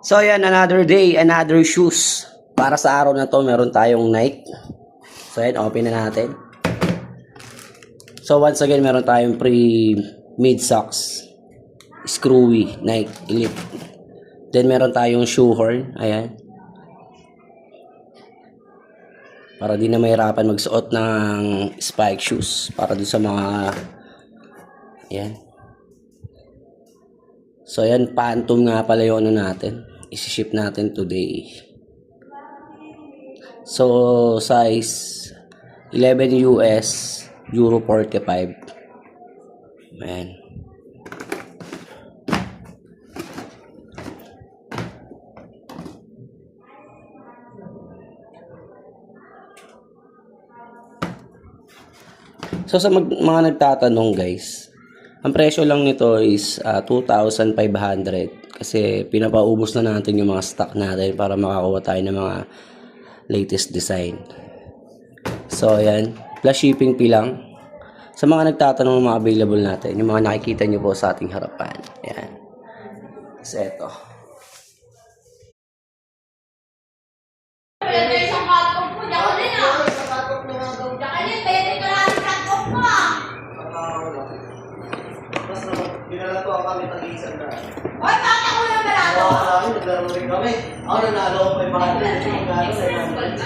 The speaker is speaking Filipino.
So yan, another day, another shoes. Para sa araw na to, meron tayong Nike. So yan, open na natin. So once again, meron tayong pre-mid socks. Screwy, Nike Elite. Then meron tayong shoehorn. Ayan. Para di na mahirapan magsuot ng spike shoes. Para doon sa mga... Ayan. So ayan, Phantom nga pala yung ano natin. Isi-ship natin today. So size 11 US, Euro 45. Ayan. So sa mga nagtatanong guys, ang presyo lang nito is 2,500 kasi pinapaubos na natin yung mga stock natin para makakuha tayo ng mga latest design. So ayan, plus shipping fee lang. Sa mga nagtatanong ng mga available natin, yung mga nakikita nyo po sa ating harapan. Ayan. So eto. Dinala ko kami tag-iisang na. Hoy, bakit ako yung malado? Naglaro rin kami. Ako nanalo ko 500.